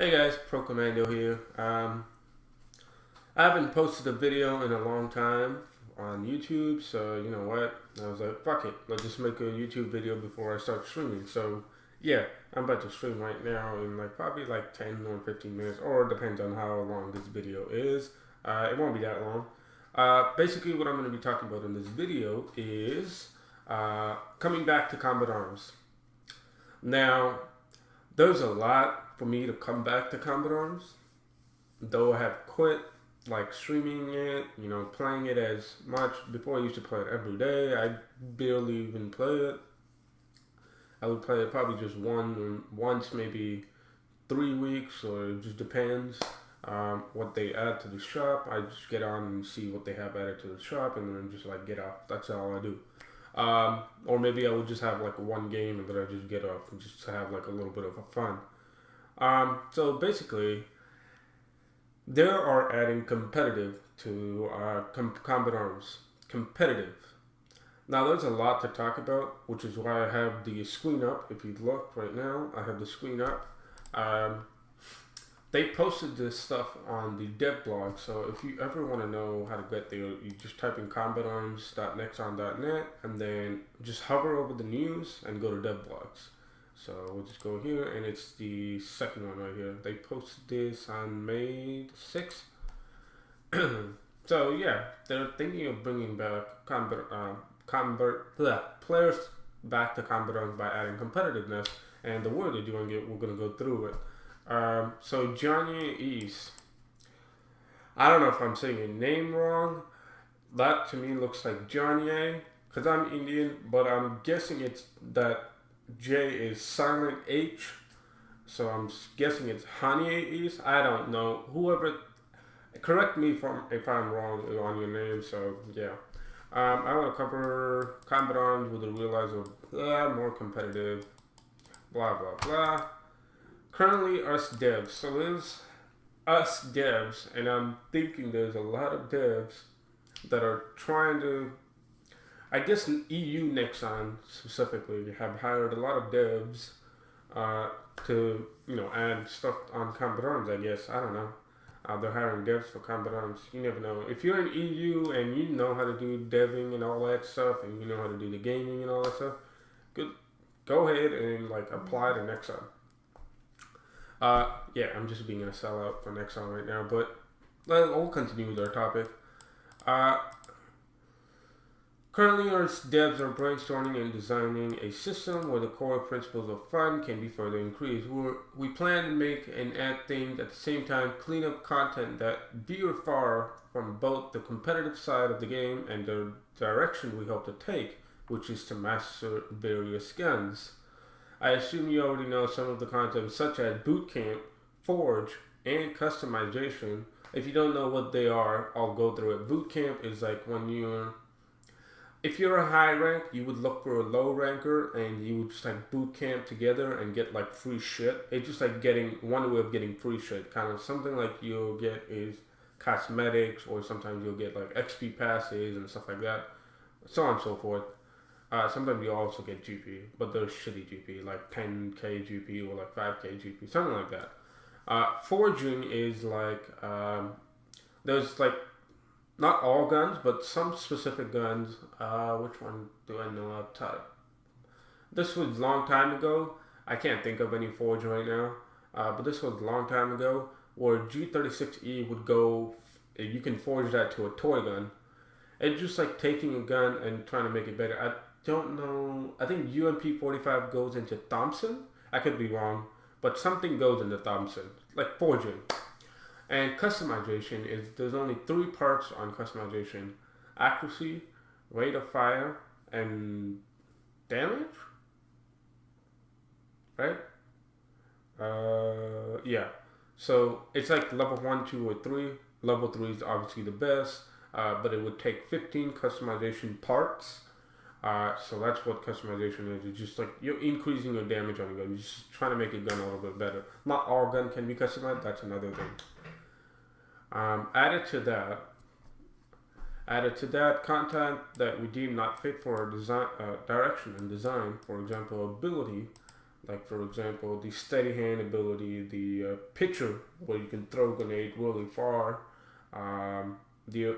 Hey guys, Pro Commando here. I haven't posted a video in a long time on YouTube, so you know what? I was like, fuck it, let's just make a YouTube video before I start streaming. So yeah, I'm about to stream right now in probably 10 or 15 minutes, or it depends on how long this video is. It won't be that long. Basically, what I'm going to be talking about in this video is coming back to Combat Arms. Now, there's a lot for me to come back to Combat Arms, though I have quit streaming it, playing it as much. Before I used to play it every day. I barely even play it. I would play it probably just once, maybe 3 weeks, or it just depends what they add to the shop. I just get on and see what they have added to the shop, and then just get off. That's all I do. Or maybe I would just have one game and then I just get off and just have a little bit of a fun. So basically, they are adding competitive to Combat Arms. Competitive. Now there's a lot to talk about, which is why I have the screen up. If you look right now, I have the screen up. They posted this stuff on the dev blog, so if you ever want to know how to get there, you just type in combatarms.nexon.net and then just hover over the news and go to dev blogs. So we'll just go here, and it's the second one right here. They posted this on May 6th. So yeah, they're thinking of bringing back players back to Combat Arms by adding competitiveness, and the way they're doing it, we're going to go through it. So Johnny East, I don't know if I'm saying your name wrong. That to me looks like Johnny A, because I'm Indian, but I'm guessing it's that J is silent H, so I'm guessing it's Hani East. I don't know. Whoever, correct me if I'm wrong on your name. So yeah, I want to cover Combat Arms with a realizer more competitive, blah blah blah. Currently, us devs. So there's us devs, and I'm thinking there's a lot of devs that are trying to, I guess EU Nexon specifically, have hired a lot of devs to, add stuff on Combat Arms, I guess. I don't know. They're hiring devs for Combat Arms. You never know. If you're in EU and you know how to do deving and all that stuff, and you know how to do the gaming and all that stuff, go ahead and apply to Nexon. Yeah, I'm just being a sellout for Nexon right now, but we'll continue with our topic. Currently, our devs are brainstorming and designing a system where the core principles of fun can be further increased. We plan to make and add things at the same time, clean up content that veer far from both the competitive side of the game and the direction we hope to take, which is to master various guns. I assume you already know some of the concepts such as bootcamp, forge, and customization. If you don't know what they are, I'll go through it. Bootcamp is when if you're a high rank, you would look for a low ranker and you would just boot camp together and get free shit. It's just getting one way of getting free shit. Kind of something you'll get is cosmetics, or sometimes you'll get XP passes and stuff like that, so on and so forth. Sometimes you also get GP, but they're shitty GP, 10k GP or 5k GP, something like that. Forging is there's not all guns, but some specific guns. Which one do I know up top? This was a long time ago. I can't think of any forge right now, but this was a long time ago where G36E would go. You can forge that to a toy gun. It's just taking a gun and trying to make it better. I don't know. I think UMP 45 goes into Thompson. I could be wrong, but something goes into Thompson, forging. And customization is, there's only 3 parts on customization: accuracy, rate of fire, and damage. Right? Yeah. So it's level 1, 2, or 3. Level 3 is obviously the best, but it would take 15 customization parts. So that's what customization is. It's just you're increasing your damage on a gun. You're just trying to make a gun a little bit better. Not all gun can be customized. That's another thing. Added to that, content that we deem not fit for our design, direction and design. For example, ability Like for example, the steady hand ability, the pitcher where you can throw grenade really far. The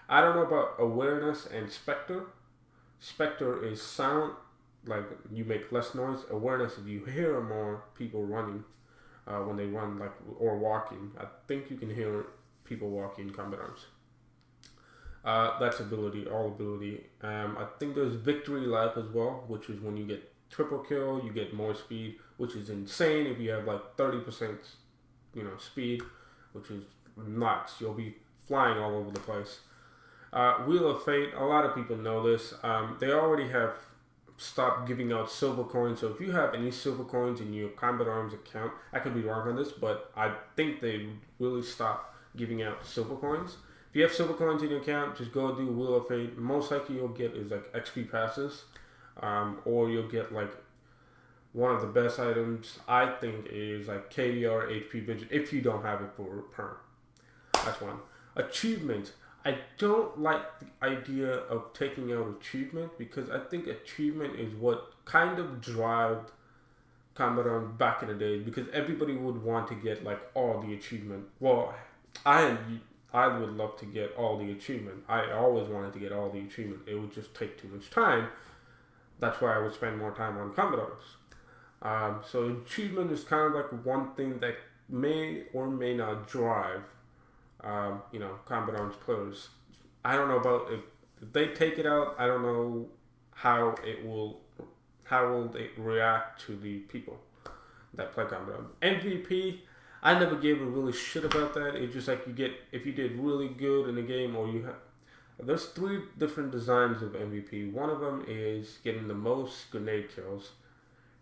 I don't know about awareness and specter. Specter is silent, like you make less noise. Awareness is you hear more people running when they run, like or walking. I think you can hear people walking in Combat Arms. That's ability, all ability. I think there's victory lap as well, which is when you get triple kill, you get more speed, which is insane if you have like 30%, speed, which is nuts. You'll be flying all over the place. Wheel of Fate, a lot of people know this. They already have stopped giving out silver coins. So if you have any silver coins in your Combat Arms account, I could be wrong on this, but I think they really stopped giving out silver coins. If you have silver coins in your account, just go do Wheel of Fate. Most likely you'll get is like XP passes, or you'll get like one of the best items I think is like KDR HP Vision if you don't have it for perm. That's one. Achievement. I don't like the idea of taking out achievement because I think achievement is what kind of drove Combat Arms back in the day because everybody would want to get like all the achievement. Well, I would love to get all the achievement. I always wanted to get all the achievement. It would just take too much time. That's why I would spend more time on Combat Arms. So achievement is kind of like one thing that may or may not drive, Combat Arms players. I don't know about if they take it out. I don't know how will it react to the people that play Combat Arms. MVP. I never gave a really shit about that. It's just like if you did really good in the game or you have. There's 3 different designs of MVP. One of them is getting the most grenade kills,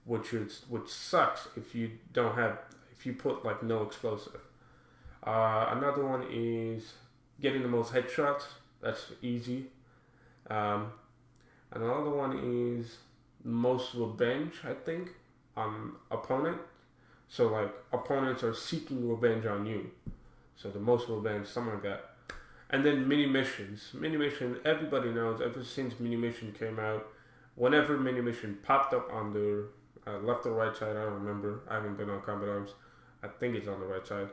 which sucks if you put like no explosive. Another one is getting the most headshots. That's easy. Another one is most revenge, I think, on opponent. So like opponents are seeking revenge on you. So the most revenge, something like that. And then mini missions. Mini mission, everybody knows ever since mini mission came out, whenever mini mission popped up on the left or right side, I don't remember. I haven't been on Combat Arms. I think it's on the right side.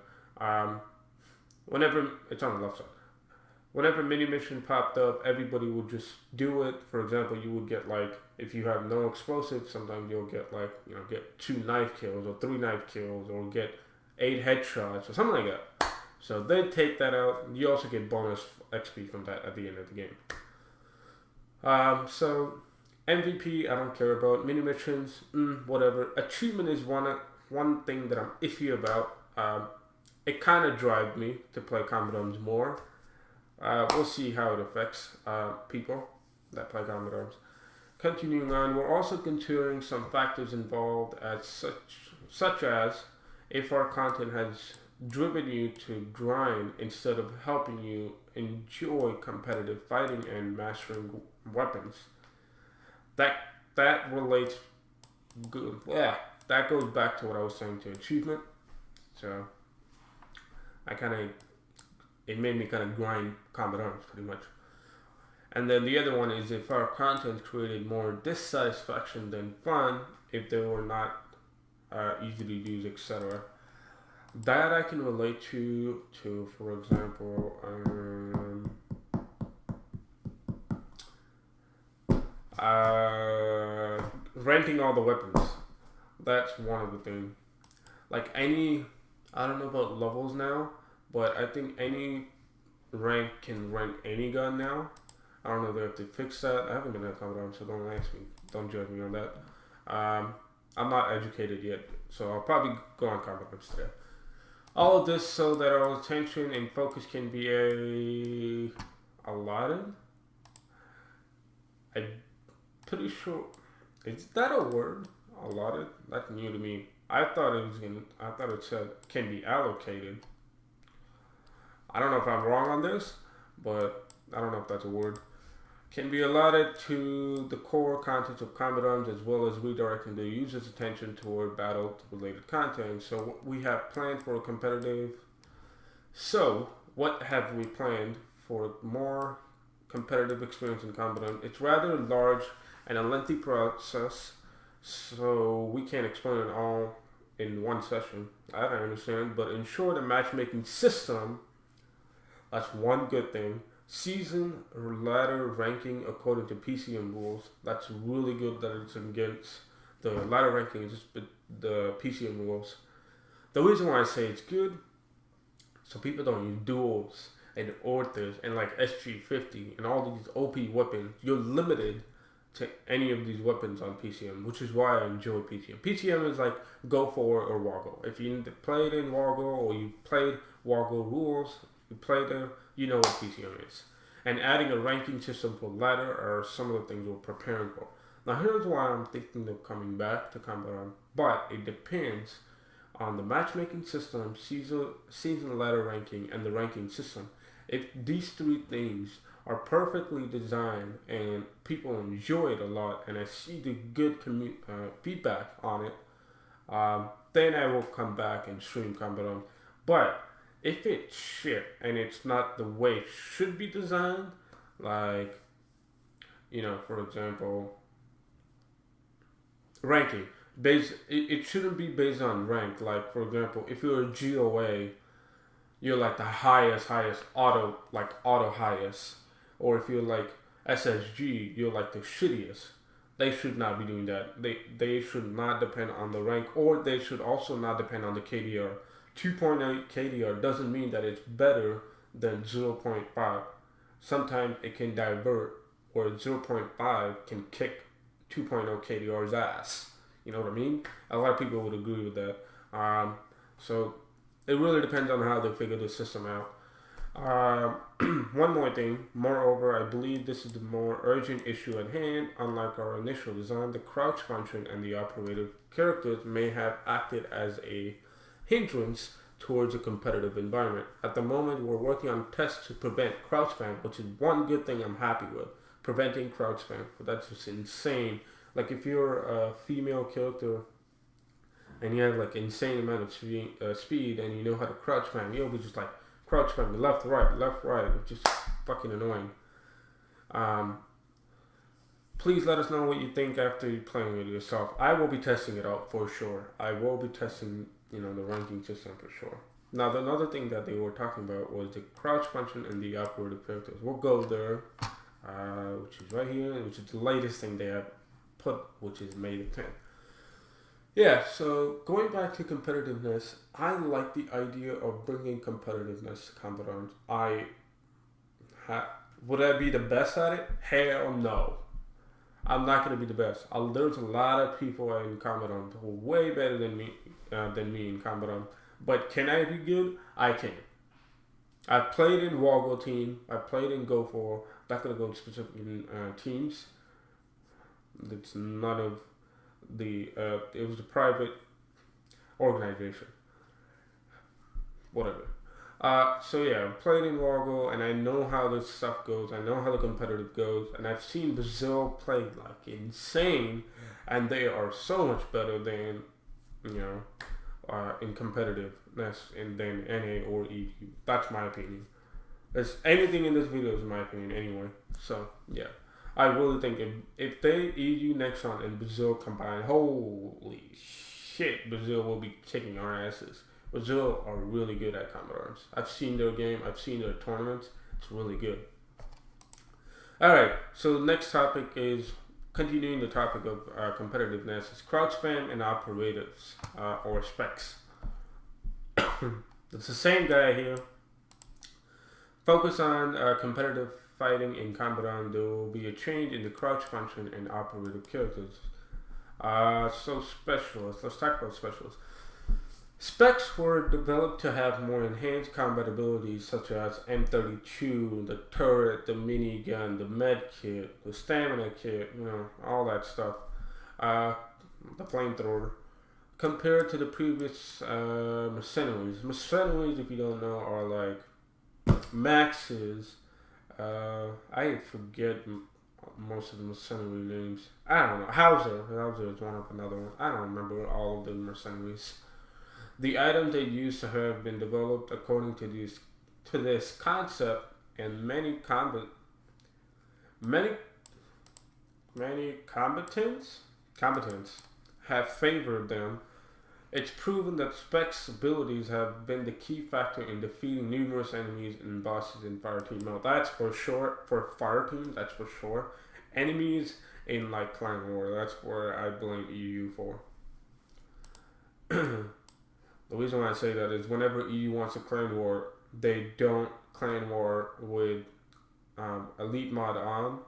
Whenever it's on the left side. Whenever mini mission popped up, everybody would just do it. For example, you would get like, if you have no explosives, sometimes you'll get like, get 2 knife kills or 3 knife kills or get 8 headshots or something like that. So they take that out. You also get bonus XP from that at the end of the game. So MVP, I don't care about. Mini missions, whatever. Achievement is one thing that I'm iffy about. It kind of drives me to play Combat Arms more. We'll see how it affects people that play Combat Arms. Continuing on, we're also considering some factors involved as such as if our content has driven you to grind instead of helping you enjoy competitive fighting and mastering weapons. That relates good. Yeah, that goes back to what I was saying to achievement. So it made me kind of grind Combat Arms pretty much. And then the other one is if our content created more dissatisfaction than fun, if they were not easy to use, etc. That I can relate to for example, renting all the weapons. That's one of the things. Like I don't know about levels now, but I think any rank can rent any gun now. I don't know if they have to fix that. I haven't been at Combat Arms, so don't ask me. Don't judge me on that. I'm not educated yet, so I'll probably go on Combat Arms today. All of this so that our attention and focus can be allotted. I'm pretty sure. Is that a word? Allotted? That's new to me. I thought it said can be allocated. I don't know if I'm wrong on this, but I don't know if that's a word. Can be allotted to the core content of Combat Arms as well as redirecting the user's attention toward battle-related content. So what we have planned for a competitive. So what have we planned for more competitive experience in Combat Arms? It's rather large and a lengthy process. So we can't explain it all in one session. I don't understand, but in short, a matchmaking system, that's one good thing. Season or ladder ranking according to PCM rules. That's really good that it's against the ladder ranking is just the PCM rules. The reason why I say it's good, so people don't use duels and authors and like SG50 and all these OP weapons. You're limited to any of these weapons on PCM, which is why I enjoy PCM. PCM is like go for or Wargo. If you played in Wargo or you played Wargo rules, you played there, you know what PCM is. And adding a ranking system for ladder are some of the things we're preparing for. Now here's why I'm thinking of coming back to Combat Arms, but it depends on the matchmaking system, season ladder ranking, and the ranking system. If these three things are perfectly designed and people enjoy it a lot, and I see the good feedback on it, then I will come back and stream Combat Arms. But if it's shit and it's not the way it should be designed, like, for example, ranking. It shouldn't be based on rank. Like, for example, if you're a GOA, you're like the highest auto highest. Or if you're like SSG, you're like the shittiest. They should not be doing that. They should not depend on the rank, or they should also not depend on the KDR. 2.8 KDR doesn't mean that it's better than 0.5. Sometimes it can divert, or 0.5 can kick 2.0 KDR's ass. You know what I mean? A lot of people would agree with that. So it really depends on how they figure the system out. One more thing. Moreover, I believe this is the more urgent issue at hand. Unlike our initial design, the crouch function and the operative characters may have acted as a hindrance towards a competitive environment. At the moment, we're working on tests to prevent crouch spam, which is one good thing I'm happy with. Preventing crouch spam. That's just insane. Like, if you're a female character and you have like insane amount of speed and you know how to crouch spam, you'll be just like crouch spam left, right. It's just fucking annoying. Please let us know what you think after you playing it yourself. I will be testing it out for sure. I will be testing, the ranking system for sure. Now, the another thing that they were talking about was the crouch function and the operative characters. We'll go there, which is right here, which is the latest thing they have put, which is May the 10th. Yeah, so going back to competitiveness, I like the idea of bringing competitiveness to Combat Arms. Would I be the best at it? Hell no. I'm not going to be the best. There's a lot of people in Combat Arms who are way better than me in Combat Arms. But can I be good? I can. I played in Wargo team. I played in Go For. Not going to go specific teams. It's none of the. It was a private organization. Whatever. So yeah, I played in Wargo, and I know how this stuff goes. I know how the competitive goes, and I've seen Brazil play like insane, and they are so much better than in competitiveness than NA or EU. That's my opinion. Anything in this video is my opinion anyway. So yeah, I really think if they EU, Nexon, and Brazil combine, holy shit, Brazil will be kicking our asses. Brazil are really good at Combat Arms. I've seen their game. I've seen their tournaments. It's really good. Alright, so the next topic is continuing the topic of competitiveness. Is crouch spam and operatives or specs. It's the same guy here. Focus on competitive fighting in Combat Arms. There will be a change in the crouch function and operative characters. So specialists. Let's talk about specialists. Specs were developed to have more enhanced combat abilities such as M32, the turret, the minigun, the med kit, the stamina kit, all that stuff. The flamethrower. Compared to the previous mercenaries. Mercenaries, if you don't know, are like maxes. I forget most of the mercenary names. I don't know. Hauser is one of another one. I don't remember all of the mercenaries. The items they use to have been developed according to this concept, and many combatants have favored them. It's proven that Spec's abilities have been the key factor in defeating numerous enemies and bosses in Fireteam mode. That's for sure. For Fireteam, that's for sure. Enemies in like Clan War, that's where I blame EU for. The reason why I say that is whenever EU wants a Clan War, they don't Clan War with Elite Mod on.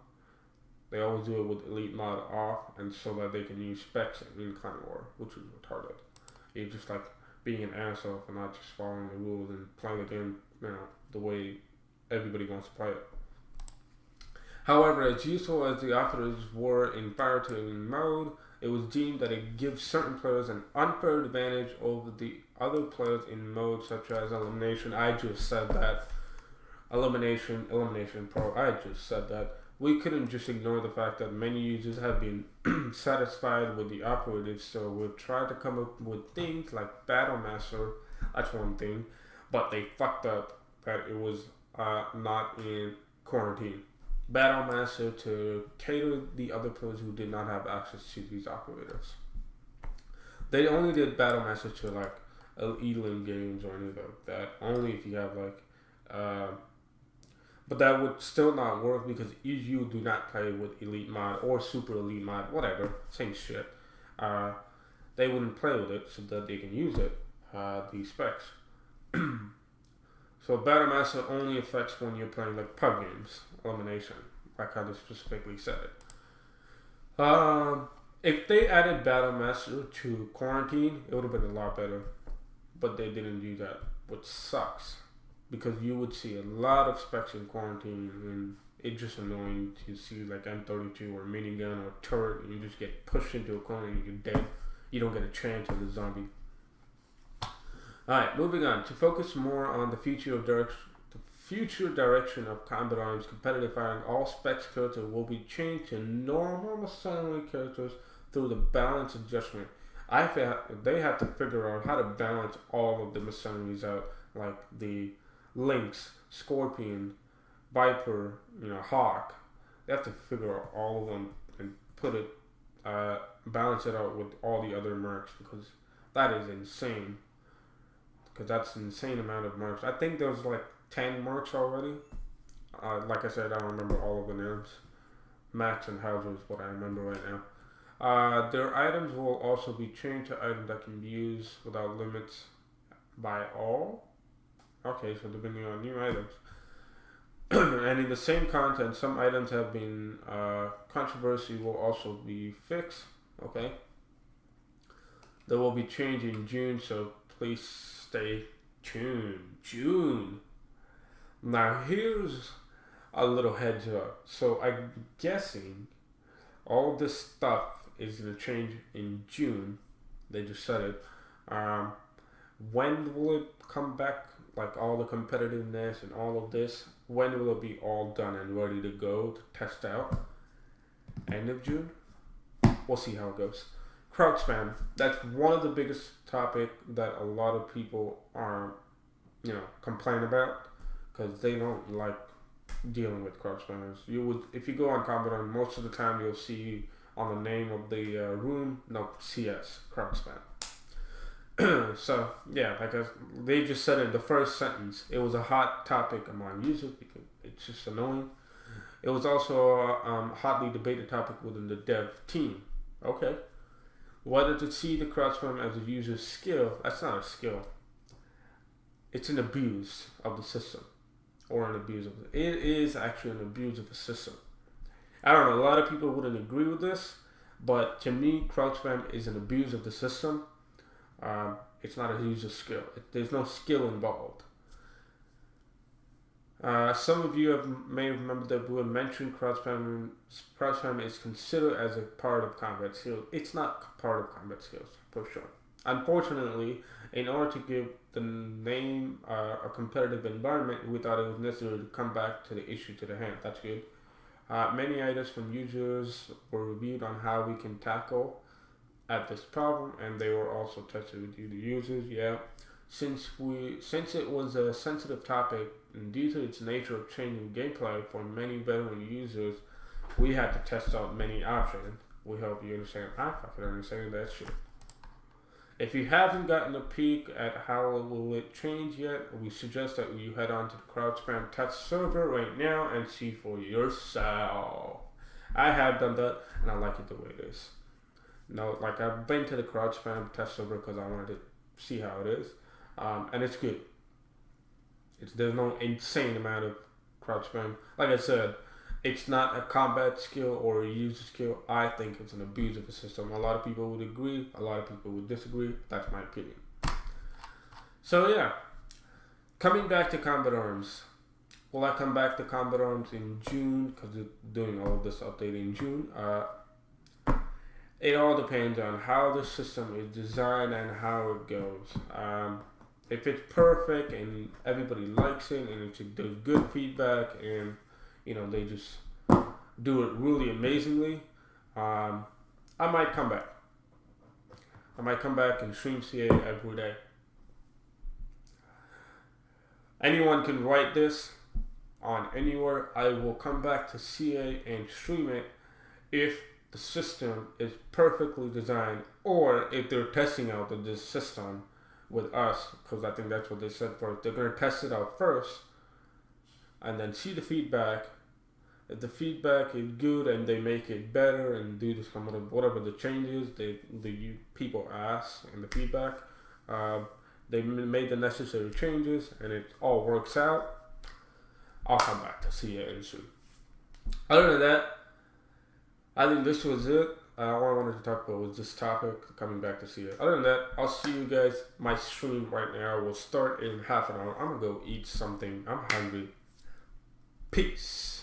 They always do it with Elite Mod off, and so that they can use specs in Clan War, which is retarded. You're just like being an asshole for not just following the rules and playing the game, the way everybody wants to play it. However, as useful as the operatives were in Fireteam mode, it was deemed that it gives certain players an unfair advantage over the other players in modes such as Elimination. I just said that. Elimination Pro. I just said that. We couldn't just ignore the fact that many users have been satisfied with the operatives, so we've tried to come up with things like Battlemaster. That's one thing, but they fucked up that it was not in quarantine. Battlemaster to cater the other players who did not have access to these operators. They only did Battlemaster to like Elite games or anything like that. Only if you have like, but that would still not work because EU do not play with Elite Mod or Super Elite Mod, whatever, same shit. They wouldn't play with it so that they can use it, these specs. So Battlemaster only affects when you're playing like pub games, Elimination, like how they specifically said it. If they added Battlemaster to Quarantine, it would have been a lot better. But they didn't do that, which sucks. Because you would see a lot of specs in Quarantine, and it's just annoying to see like M32 or minigun or turret, and you just get pushed into a corner and you're dead. You don't get a chance at the zombie. Alright, moving on. To focus more on the future direction of Combat Arms competitive firing, all specs characters will be changed to normal mercenary characters through the balance adjustment. They have to figure out how to balance all of the mercenaries out, like the Lynx, Scorpion, Viper, Hawk. They have to figure out all of them and balance it out with all the other mercs, because that is insane. Because that's an insane amount of mercs. I think there's like 10 mercs already. Like I said, I don't remember all of the names. Max and Hauser is what I remember right now. Their items will also be changed to items that can be used without limits by all. Okay, so depending on new items. And in the same content, some items have been controversy will also be fixed. Okay. There will be change in June, so please stay tuned. June. Now here's a little heads up. So I'm guessing all this stuff is going to change in June. They just said it. When will it come back? Like all the competitiveness and all of this. When will it be all done and ready to go to test out? End of June? We'll see how it goes. Crowd spam. That's one of the biggest topic that a lot of people are, complain about, because they don't like dealing with crowd spammers. If you go on Combat Arms, most of the time you'll see on the name of the room, CS, crowd spam. So, yeah, they just said in the first sentence, it was a hot topic among users because it's just annoying. It was also a hotly debated topic within the dev team. Okay. Whether to see the crowd spam as a user's skill, that's not a skill. It's an abuse of the system. Or an abuse of it. It is actually an abuse of the system. I don't know, a lot of people wouldn't agree with this, but to me, crowd spam is an abuse of the system. It's not a user skill. There's no skill involved. Some of you may remember that we had mentioned crowd spam is considered as a part of combat skills. It's not part of combat skills, for sure. Unfortunately, in order to give the name a competitive environment, we thought it was necessary to come back to the issue to the hand. That's good. Many items from users were reviewed on how we can tackle at this problem, and they were also tested with the users. Yeah, since it was a sensitive topic and due to its nature of changing gameplay for many veteran users, we had to test out many options. we hope you understand. I fucking understand that shit. If you haven't gotten a peek at how it will change yet, we suggest that you head on to the CrowdSpam test server right now and see for yourself. I have done that and I like it the way it is. No, like I've been to the CrowdSpam test server because I wanted to see how it is, and it's good. There's no insane amount of CrowdSpam. Like I said, it's not a combat skill or a user skill. I think it's an abuse of the system. A lot of people would agree. A lot of people would disagree. That's my opinion. So yeah, coming back to Combat Arms. Will I come back to Combat Arms in June? Because it's doing all of this update in June. It all depends on how the system is designed and how it goes. If it's perfect and everybody likes it and it does good feedback and they just do it really amazingly, I might come back. I might come back and stream CA every day. Anyone can write this on anywhere. I will come back to CA and stream it if the system is perfectly designed, or if they're testing out this system with us, because I think that's what they said first. They're going to test it out first and then see the feedback. If the feedback is good and they make it better and do this whatever the changes the people ask in the feedback, they made the necessary changes and it all works out, I'll come back to see it in soon. Other than that, I think this was it. All I wanted to talk about was this topic, coming back to see it. Other than that, I'll see you guys. My stream right now will start in half an hour. I'm going to go eat something. I'm hungry. Peace.